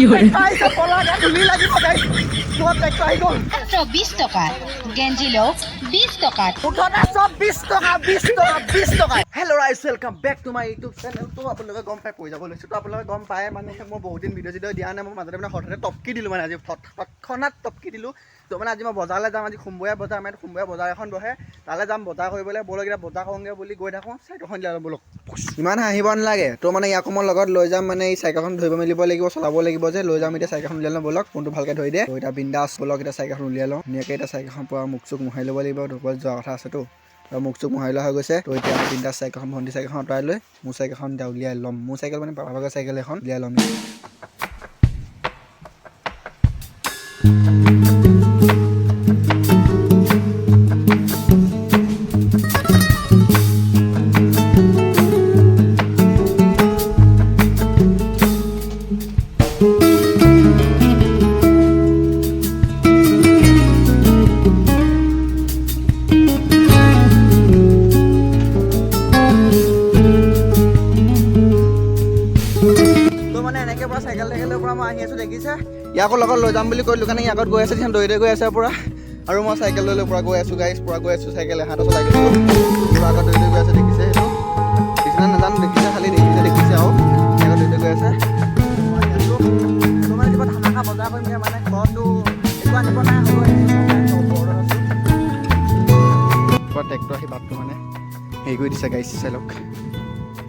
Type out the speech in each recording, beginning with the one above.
20 টকা গেঞ্জি লওক 20 টকা হেল্ল' ৰাইজ welcome back to my YouTube channel. তো আপোনালোকে গম পাই পৰি যাব লৈছোঁ। তো আপোনালোকে গম পায় মানে মই বহুত দিন ভিডিঅ' দিয়া নাই। মই মাজতে মানে হঠাতে টপকি দিলোঁ মানে আজি তৎক্ষণাত টপকি দিলোঁ। তো মানে আজি মই বজাৰলৈ যাম। আজি সোমবৰীয়া বজাৰ, আমাৰ সোমবৰীয়া বজাৰ এখন বহে, তালৈ যাম বজাৰ কৰিবলৈ। ব'লক এতিয়া বজাৰ কৰোঁগৈ বুলি গৈ থাকোঁ। চাইকেলখন দিয়া ব'লক। ইমান হাঁহিব নালাগে। তো মানে ইয়াকো মই লগত লৈ যাম। মানে এই চাইকেলখন ধৰিব মেলিব লাগিব, চলাব লাগিব যে, লৈ যাম এতিয়া চাইকেলখন উলিয়াই লওঁ ব'লক। ফোনটো ভালকৈ ধৰি দিয়ে। তো এতিয়া বিন্দাছ ব'লক এতিয়া চাইকেলখন উলিয়াই লওঁ। ধুনীয়াকৈ এতিয়া চাইকেলখন পৰা মুখ চুখ মোহাৰি ল'ব লাগিব। ধুবলৈ যোৱা কথা আছেতো। মুখ চুখ মোহাৰি লোৱা হৈ গৈছে। তো এতিয়া বিন্দাছ চাইকেলখন ভণ্টি চাইকেলখন আঁতৰাই লৈ মোৰ চাইকেলখন এতিয়া উলিয়াই ল'ম। মোৰ চাইকেল মানে পাপা ভাগৰ চাইকেল এখন উলিয়াই ল'ম। ইয়াকো লগত লৈ যাম বুলি কৈছিলোঁ কাৰণে ইয়াকত গৈ আছে, দৌৰি গৈ আছে পুৰা। আৰু মই চাইকেল লৈ পুৰা গৈ আছোঁ গাইছ, পুৰা গৈ আছোঁ। চাইকেল এহাতো চলাই দিছোঁ, পুৰা আগত দৌৰি গৈ আছে। দেখিছে সেইটো? দেখিছে নাজানো, দেখিছে খালি দেখিছে আৰু আগত দৌৰি গৈ আছে। মানে কিবা ধামাকা বজাৰ কৰিমগৈ মানে ঘৰতো একো আনিব নাই। পুৰা ট্ৰেক্টৰ আহি বাটটো মানে হেৰি কৰি দিছে গাইছ, চাই লওক।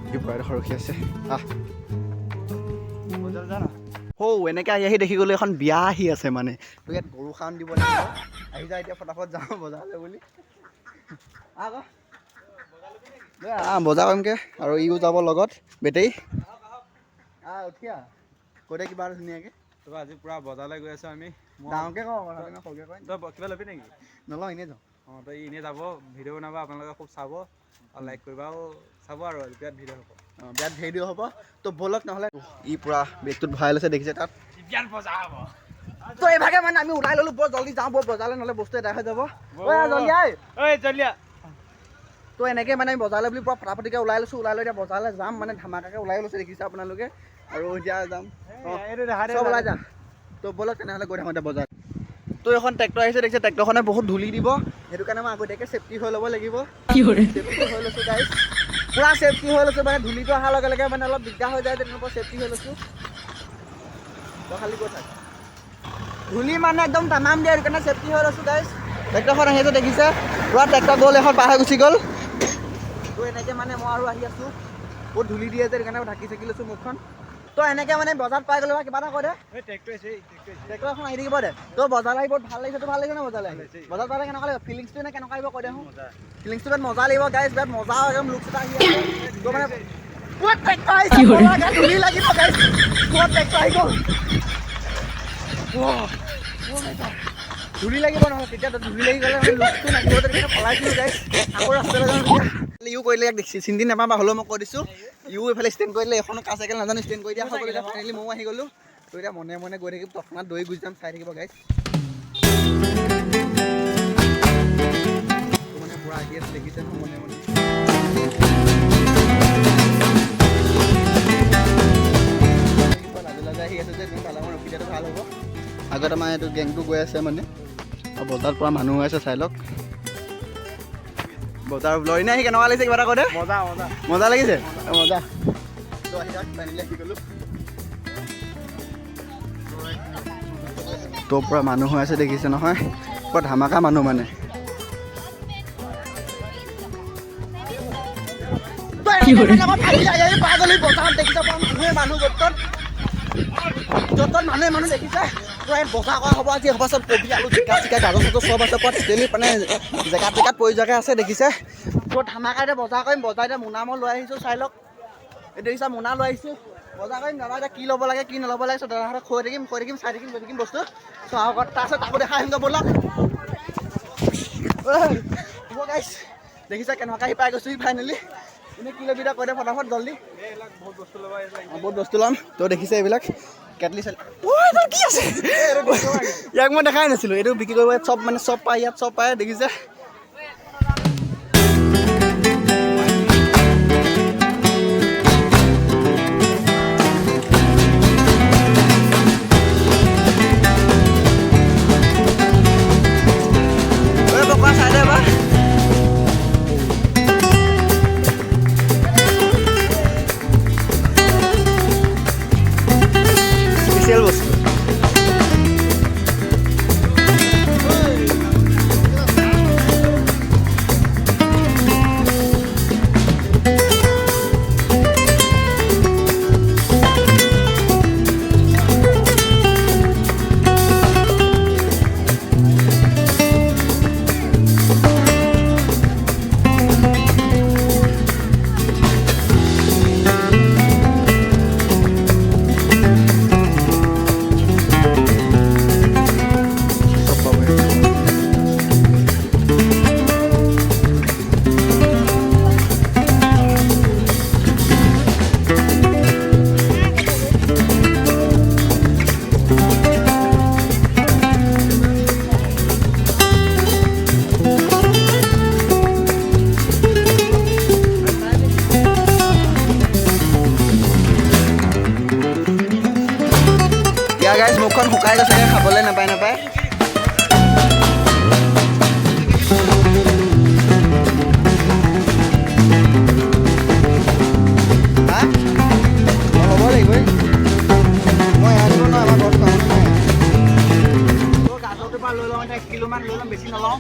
কি পুৰা এডোখৰ ৰখি আছে। এনেকৈ আহি দেখি গ'লো এখন বিয়া আহি আছে মানে। তো ইয়াত গৰু খান দিব লাগিব। আহি যায় এতিয়া ফটাফট যাওঁ বজাৰলৈ বুলি। বজাৰ কৰিমগৈ আৰু ইও যাব লগত বেটেৰী। উঠিয়া কৈ কিবা আৰু ধুনীয়াকৈ। তো আজি পুৰা বজাৰলৈ গৈ আছোঁ আমি। ডাঙৰকৈ কওঁ সৰুকৈ কয়। তই কিবা ল'বি নেকি? নলওঁ, এনেই যাওঁ। তই এনেই যাব, ভিডিঅ' বনাব, আপোনালোকে খুব চাব আৰু লাইক কৰিবা আৰু চাব আৰু বিৰাট ভিডিঅ' হ'ব। বিৰাট ভিডিঅ' হ'ব। তো ব'লক নহ'লে। ই পুৰা বেগটোত ভৰাই লৈছে, দেখিছে তাত বজাৰ হ'ব। তো এইভাগে মানে আমি ওলাই ল'লোঁ। বৰ জল্দি যাওঁ ব'ল বজাৰলৈ, নহ'লে বস্তু এদাই হৈ যাব। জল্দি। তো এনেকৈ মানে আমি বজাৰলৈ বুলি পুৰা ফটাফটিকৈ ওলাই লৈছোঁ। ওলাই লৈ এতিয়া বজাৰলৈ যাম মানে ধামাকাকৈ ওলাই লৈছে, দেখিছে আপোনালোকে। আৰু এতিয়া যাম চব ওলাই যাম। তো ব'লক তেনেহ'লে গৈ থাকোঁ এতিয়া বজাৰ। তো এখন ট্ৰেক্টৰ আহিছে, দেখিছে ট্ৰেক্টৰখনে বহুত ধূলি দিব। সেইটো কাৰণে মই আগতীয়াকৈ চেফটি হৈ ল'ব লাগিব। চেফটি হৈ লৈছোঁ গাইছ, পুৰা চেফটি হৈ লৈছোঁ। মানে ধূলিটো অহাৰ লগে লগে মানে অলপ দিগদাৰ হৈ যায়, তেনেকুৱা চেফটি হৈ লৈছোঁ। তো খালি গৈ থাক, ধূলি মানে একদম তামাম দিয়ে, সেইটো কাৰণে চেফটি হৈ লৈছোঁ গাইছ। ট্ৰেক্টৰখন আহি আছে, দেখিছে পুৰা ট্ৰেক্টৰ গ'ল, এখন পাৰ হৈ গুচি গ'ল। তো এনেকৈ মানে মই আৰু আহি আছোঁ। বহুত ধূলি দিয়ে যে, সেইটো কাৰণে ঢাকি চাকি লৈছোঁ মুখখন। তো এনেকৈ মানে বজাৰত পাই গ'লে কিবা এটা কৈ দে। ট্ৰেক্টৰ এখন আহি থাকিব দে। তো বজাৰ আহি বহুত ভাল লাগিছে। তো ভাল লাগিছে নে বজাৰ আহি? বজাৰ পালে কেনেকুৱা লাগিব? ফিলিংছটো এনে কেনেকুৱা আহিব কৈ দে। ফিলিংছটো বিৰাট মজা লাগিব গাইছ, বিৰাট মজা একদম লুকছ এটা আহি আছে। তো মানে পুৰা ট্ৰেক্টৰ আহিছে, ধূলি লাগিব গাইছ, পুৰা ট্ৰেক্টৰ আহি গ'ল। ধূলি লাগিব নহয়, তেতিয়া ধূলি লাগি গ'লে মানে লুকছটো নাহিব, তেনেকৈ পলাইছিলোঁ গাইছ। আকৌ ৰাস্তালৈ যাওঁ তেতিয়া ইউ কৰিলে ইয়াক চিন্তি নাপাবা, হ'লেও মই কৈ দিছোঁ। ইউ এইফালে ষ্টেণ্ড কৰিলে, এখনো কাৰ চাইকেল নাজানো ষ্টেণ্ড কৰি দিয়া হৈ গ'ল। এতিয়া ফাইনেলি ময়ো আহি গ'লোঁ। তো এতিয়া মনে মনে গৈ থাকিম, তৎক্ষণাত দৌৰি গুচি যাম, চাই থাকিব গাইছ। মানে পুৰা আহি আছে, দেখিছে নহয় মনে মনে। লাজে লাজে আহি আছে যে, তুমি পালে মই ৰখি দিয়াটো ভাল হ'ব। আগত আমাৰ এইটো গেংটো গৈ আছে মানে, আৰু বজাৰত পুৰা মানুহ হৈ আছে, চাই লওক। বজাৰ লৰি নাই, আহি কেনেকুৱা লাগিছে কিবা এটা কৈ দে। মজা লাগিছে, মজা। তো আহি যাওক, ফাইনেলি আহি গ'লোঁ। তো পুৰা মানুহ হৈ আছে, দেখিছে নহয়, পুৰা ধামাকা মানুহ মানে। মানুহ দেখিছে বজাৰ কৰা হ'ব আজি। হ'ব চব কবি আলু জিকা চিকা গাজৰ চাজৰ চব আছে, পুৰা টোটেলি মানে জেগাত পৰি জেগা আছে, দেখিছে। তো ধামাকা এতিয়া বজাৰ কৰিম। বজাৰ এতিয়া মোনা মই লৈ আহিছোঁ, চাই লওক। এই দেখিছা মোনা লৈ আহিছোঁ, বজাৰ কৰিম। দাদা এতিয়া কি ল'ব লাগে কি নল'ব লাগে, দাদাহঁতে কৈ থাকিম চাই থাকিম বস্তু। তো আগত তাৰপিছত তাকো দেখাই আহিমগৈ ব'লক। হ'ব গাইছ, দেখিছা কেনেকুৱা আহি পাই গৈছোঁ ফাইনেলি। এনেই কি ল'বি এতিয়া কৈ দে ফটাফট জল্দি। বহুত বস্তু ল'ম। তো দেখিছে এইবিলাক কেটলি চেটলি। কি আছে ইয়াক মই দেখাই নাছিলোঁ। এইটো বিক্ৰী কৰিব চব মানে চব পায়, ইয়াত চব পায়, দেখিছে। এয়া গাইজ মুখখন শুকাই গৈছে খাবলৈ নাপায় হ'ব লাগিব মই আনিব ন আমাৰ ঘৰত পাওঁ নাই গাজৰটোৰ পৰা লৈ লওঁ 1 কিলোমান লৈ ল'ম বেছি নলওঁ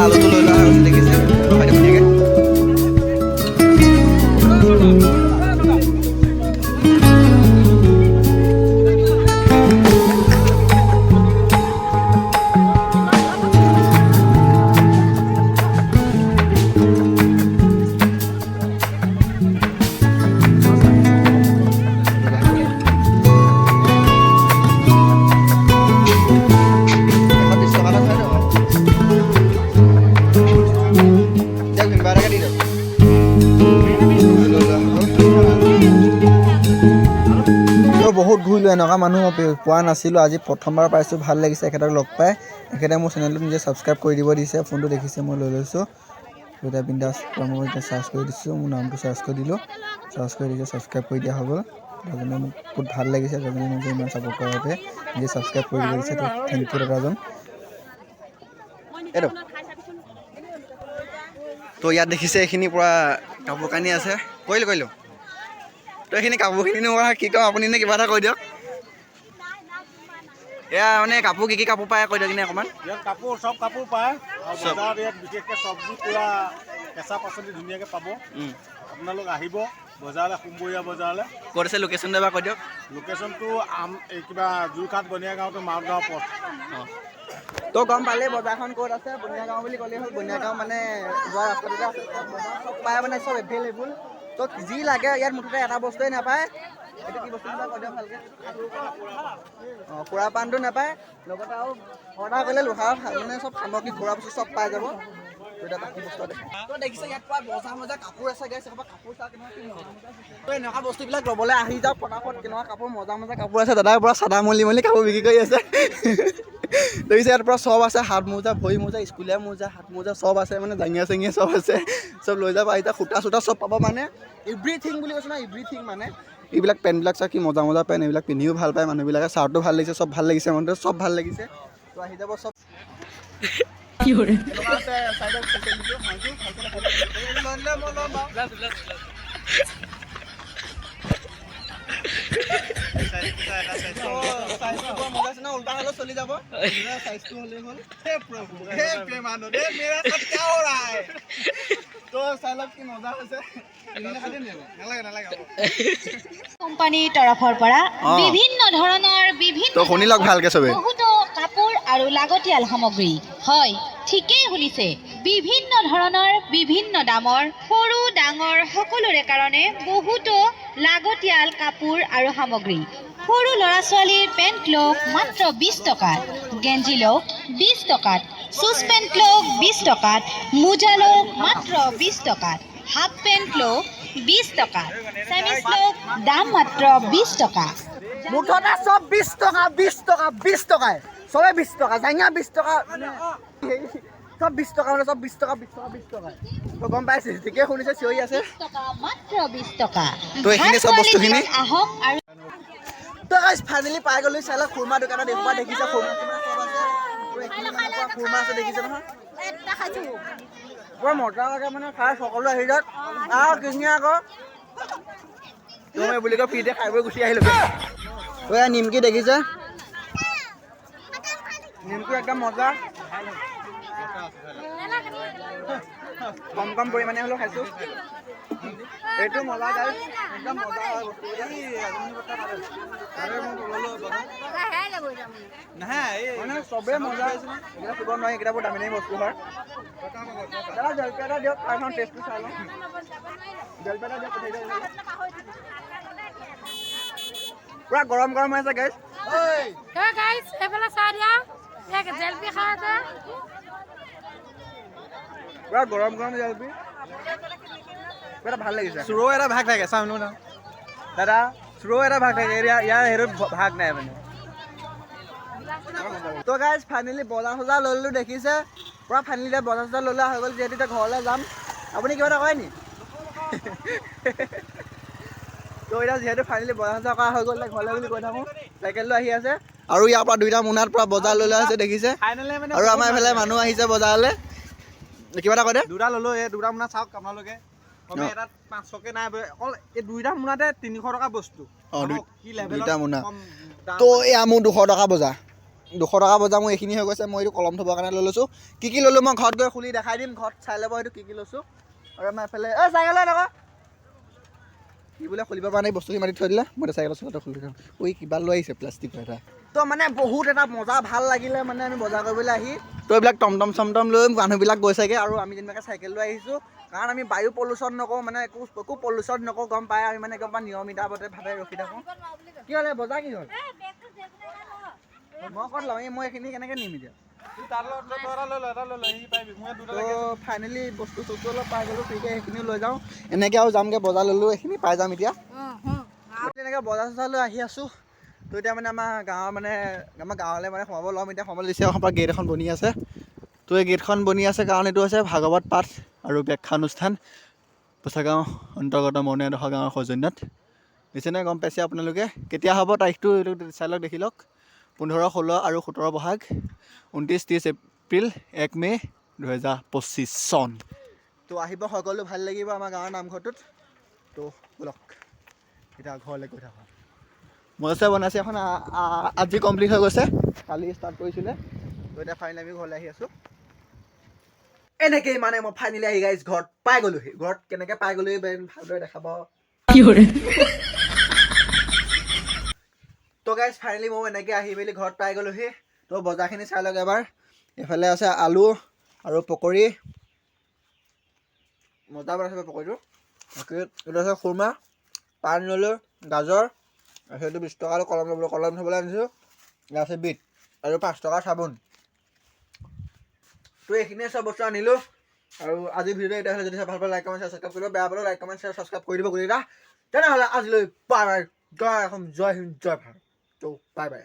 আলুটো লৈ লোৱা হৈছে দেখিছে ধুনীয়াকৈ বহুত ঘূৰিলোঁ এনেকুৱা মানুহ পোৱা নাছিলোঁ আজি প্ৰথমবাৰ পাইছোঁ ভাল লাগিছে এখেতক লগ পাই এখেতে মোৰ চেনেলটো নিজে ছাবস্ক্ৰাইব কৰি দিব দিছে ফোনটো দেখিছে মই লৈ লৈছোঁ এতিয়া বিন্দাছ মই এতিয়া চাৰ্চ কৰি দিছোঁ মোৰ নামটো চাৰ্চ কৰি দিলোঁ চাৰ্চ কৰি দিছে ছাবস্ক্ৰাইব কৰি দিয়া হৈ গ'ল দাদাজনে মোক বহুত ভাল লাগিছে দাদাজনে মোক ইমান ছাপোৰ্ট কৰাৰ বাবে নিজে ছাবস্ক্ৰাইব কৰি দিব দিছে থেংক ইউ দাদাজন এইটো তো ইয়াত দেখিছে এইখিনি পূৰা কাপোৰ কানি আছে কৰিলোঁ তো এইখিনি কাপোৰখিনি নোহোৱা কি কওঁ আপুনি নে কিবা এটা কৈ দিয়ক এয়া মানে কাপোৰ কি কাপোৰ পায় কৈ দিয়ক অকণমান ইয়াত কাপোৰ চব কাপোৰ পায় আৰু বজাৰত ইয়াত বিশেষকৈ চব্জি পূৰা কেঁচা পাচলি ধুনীয়াকৈ পাব আপোনালোক আহিব বজাৰলৈ সোমবৰীয়া বজাৰলৈ ক'ত আছে লোকেশ্যনটো এবাৰ কৈ দিয়ক লোকেশ্যনটো এই কিবা যোৰহাট বনিয়াগাঁৱটো মাউতগাঁও পথ তো গম পালে বজাৰখন ক'ত আছে বনিয়াগাঁও বুলি ক'লেই হ'ল বনিয়াগাঁও মানে যোৱা ৰাস্তাটোতে আছে চব পায় মানে চব এভেইলেবল তো যি লাগে ইয়াত মুঠতে এটা বস্তুৱেই নাপায় এইটো কি বস্তু নাপায় কৈ দিয়ক ভালকৈ অঁ খুৰা পাণটো নাপায় লগতে আৰু অৰ্ডাৰ কৰিলে লোহাৰ মানে চব সামগ্ৰী ঘূৰা বস্তু চব পাই যাব এতিয়া বাকী বস্তু দেখে তো দেখিছে ইয়াত পোৱা মজা কাপোৰ আছে গাইছ কাপোৰ চা কেনেকুৱা এনেকুৱা বস্তুবিলাক ল'বলৈ আহি যাওক ফটাফট কেনেকুৱা কাপোৰ মজা কাপোৰ আছে দাদাৰ পৰা চাদা মলি কাপোৰ বিক্ৰী কৰি আছে দেখিছে ইয়াৰ পৰা চব আছে হাত মোজা ভৰি মোজা স্কুলীয়া মোজা হাত মোজা চব আছে মানে জাঙিয়া চাঙিয়া চব আছে চব লৈ যাব এতিয়া সূতা চূতা চব পাব মানে এভৰিথিং বুলি কৈছোঁ না এভৰিথিং মানে এইবিলাক পেণ্টবিলাক চাই কি মজা পেণ্ট এইবিলাক পিন্ধিও ভাল পায় মানুহবিলাকে চাৰ্টটো ভাল লাগিছে চব ভাল লাগিছে মনটো চব ভাল লাগিছে তো আহি যাব চব উল্টা হ'লেও চলি যাব চাইজটো হ'লেই হ'ল কোম্পানীৰ তৰফৰ পৰা বিভিন্ন ধৰণৰ শুনি লওক ভালকে চবে বহুতো কাপোৰ আৰু লাগতিয়াল সামগ্ৰী হয় ঠিকেই শুনিছে বিভিন্ন ধৰণৰ বিভিন্ন দামৰ সৰু ডাঙৰ সকলোৰে কাৰণে বহুতো লাগতিয়াল কাপোৰ আৰু সামগ্ৰী সৰু ল'ৰা ছোৱালীৰ পেণ্ট লওক মাত্ৰ 20 টকাত গেঞ্জি লওক 20 টকাত চুজ পেণ্ট লওক 20 টকাত মোজা লওক মাত্ৰ 20 টকাত হাফ পেণ্ট লওক 20 টকা চেমিজ লওক দাম মাত্ৰ 20 টকা মুঠতে চব 20 টকাই চবে 20 টকা জাঙিয়া 20 টকা সব 20 টকা মানে সব 20 টকা তো গম পাইছে ঠিকে শুনিছে চিঞৰি আছে মাত্ৰ 20 টকা তো এইখিনি চব বস্তুখিনি আহক আৰু তো গাইজ ফাইনেলি পাই গ'লো চালা খুৰমা দোকানত দেখুৱা দেখিছে খুৰমা আছে দেখিছে নহয় বৰ মজা লাগে মানে খাই সকলো আহি যাওক কিনি আকৌ তুমি বুলি কয় ফ্ৰীতে খাই বৈ গুচি আহিলোঁ নিমকি দেখিছে নিমকি একদম মজা কম পৰিমাণে হ'লেও খাইছোঁ এইটো মজা গাইছ একদম মজা হয় বস্তু মানে চবেই মজা এইকেইটা চুব নোৱাৰি এইকেইটা বৰ দামী দামী বস্তু হয় দাদা জলপি এটা দিয়ক তাৰখন টেষ্টটো চাই লওঁ জলপি এটা দিয়ক পঠাই দিয়ক পুৰা গৰম গৰম হৈ আছে গাইছ পুৰা গৰম গৰম জলপি পুৰা ভাল লাগিছে চুৰো এটা ভাগ থাকে চাম ন দাদা চুৰো এটা ভাগ থাকে ইয়াৰ সেইটোত ভাগ নাই মানে তো গাইজ ফাইনেলি বজাৰ চজাৰ ল'লোঁ দেখিছে পুৰা ফাইনেলি এতিয়া বজাৰ চজাৰ ল'লা হৈ গ'ল যিহেতু এতিয়া ঘৰলৈ যাম আপুনি কিবা এটা কয় নি তো এতিয়া যিহেতু ফাইনেলি বজাৰ চজাৰ কৰা হৈ গ'ল ঘৰলৈ বুলি কৈ থাকোঁ চাইকেল লৈ আহি আছে আৰু ইয়াৰ পৰা 2টা মোনাত পৰা বজাৰ লৈ লোৱা হৈছে দেখিছে আৰু আমাৰ এইফালে মানুহ আহিছে বজাৰলৈ কিবা এটা কৈ দে 2টা ল'লো এই 2টা মোনা চাওক আপোনালোকে কমে এটাত 500কে নাই অকল এই 2টা মোনাতে 300 টকা বস্তু কি লেভেলত 2টা মোনা তো এয়া মোৰ 200 টকা বজাৰ 200 টকা বজাৰ মোৰ এইখিনি হৈ গৈছে মই এইটো কলম থ'বৰ কাৰণে লৈ লৈছোঁ কি ল'লোঁ মই ঘৰত গৈ খুলি দেখাই দিম ঘৰত চাই ল'ব এইটো কি লৈছোঁ আৰু আমাৰ এইফালে চাইকেল লৈ নকওঁ কি বোলে খুলিব পৰা নাই বস্তুখিনি মাতি থৈ দিলে মই চাইকেলৰ চলতে খুলি দিওঁ ঐ কিবা লৈ আহিছে প্লাষ্টিকৰ এটা তো মানে বহুত এটা মজা ভাল লাগিলে মানে আমি বজাৰ কৰিবলৈ আহি তো এইবিলাক টমটম চমটম লৈ মানুহবিলাক গৈছেগৈ আৰু আমি যেনেকৈ চাইকেল লৈ আহিছোঁ কাৰণ আমি বায়ু পলিউশ্যন নকৰোঁ মানে একো পলিউশ্যন নকৰোঁ গম পায় আমি মানে একদম নিয়মিতভাৱে ৰখি থাকোঁ কি হ'লে বজাৰ কি হ'ল মই ক'ত লওঁ মই এইখিনি কেনেকৈ নিম এতিয়া তো ফাইনেলি বস্তু চস্তু অলপ পাই গ'লোঁ ফ্ৰীকৈ সেইখিনিও লৈ যাওঁ এনেকৈ আৰু যামগৈ বজাৰ ল'লোঁ এইখিনি পাই যাম এতিয়া তেনেকৈ বজাৰ চজাৰ লৈ আহি আছোঁ তো এতিয়া মানে আমাৰ গাঁৱলৈ মানে সোমাব ল'ম এতিয়া সোমাব দিছে পৰা গেট এখন বনি আছে তো এই গেটখন বনি আছে কাৰণ এইটো হৈছে ভাগৱত পাঠ আৰু ব্যাখ্যা অনুষ্ঠান পোচাগাঁও অন্তৰ্গত মৰণীয়াদহ গাঁৱৰ সৌজন্যত নিশ্চয় গম পাইছে আপোনালোকে কেতিয়া হ'ব তাৰিখটো এইটো চাই লওক দেখি লওক 15, 16 আৰু 17 বহাগ 29, 30 এপ্ৰিল 1 মে 2025 চন তো আহিব সকলো ভাল লাগিব আমাৰ গাঁৱৰ নামঘৰটোত তো ব'লক এতিয়া ঘৰলৈ গৈ থাকোঁ মজা বনাইছে এখন আজি কমপ্লিট হৈ গৈছে কালি ষ্টাৰ্ট কৰিছিলে তো এতিয়া ফাইনেলি আমি ঘৰলৈ আহি আছোঁ এনেকেই মানে মই ফাইনেলি আহি গাইজ ঘৰত পাই গ'লোহি ঘৰত কেনেকৈ পাই গ'লোহি ভালদৰে দেখাব তো গাইজ ফাইনেলি মই এনেকৈ আহি মেলি ঘৰত পাই গ'লোহি তো বজাৰখিনি চাই লওক এবাৰ এইফালে আছে আলু আৰু পকৰি মজা বনাইছে পকৰিটো এইটো আছে খুৰমা পাণ ল'লোঁ গাজৰ আৰু সেইটো 20 টকা আৰু কলম থ'বলৈ আনিছোঁ ইয়াত আছে বিট আৰু 5 টকা চাবোন তো এইখিনিয়ে চব বস্তু আনিলোঁ আৰু আজি ভিডিঅ'টো এতিয়া হ'লে যদি ভাল পালে লাইক কমেণ্ট শ্বেয়াৰ ছাবস্ক্ৰাইব কৰিব বেয়া পালে লাইক কমেণ্ট শ্বেয়াৰ ছাবস্ক্ৰাইব কৰি দিব গোটেইকেইটা তেনেহ'লে আজিলৈ বাই বাই জয় অসম জয় হিন্দ জয় ভাৰত তো বাই বাই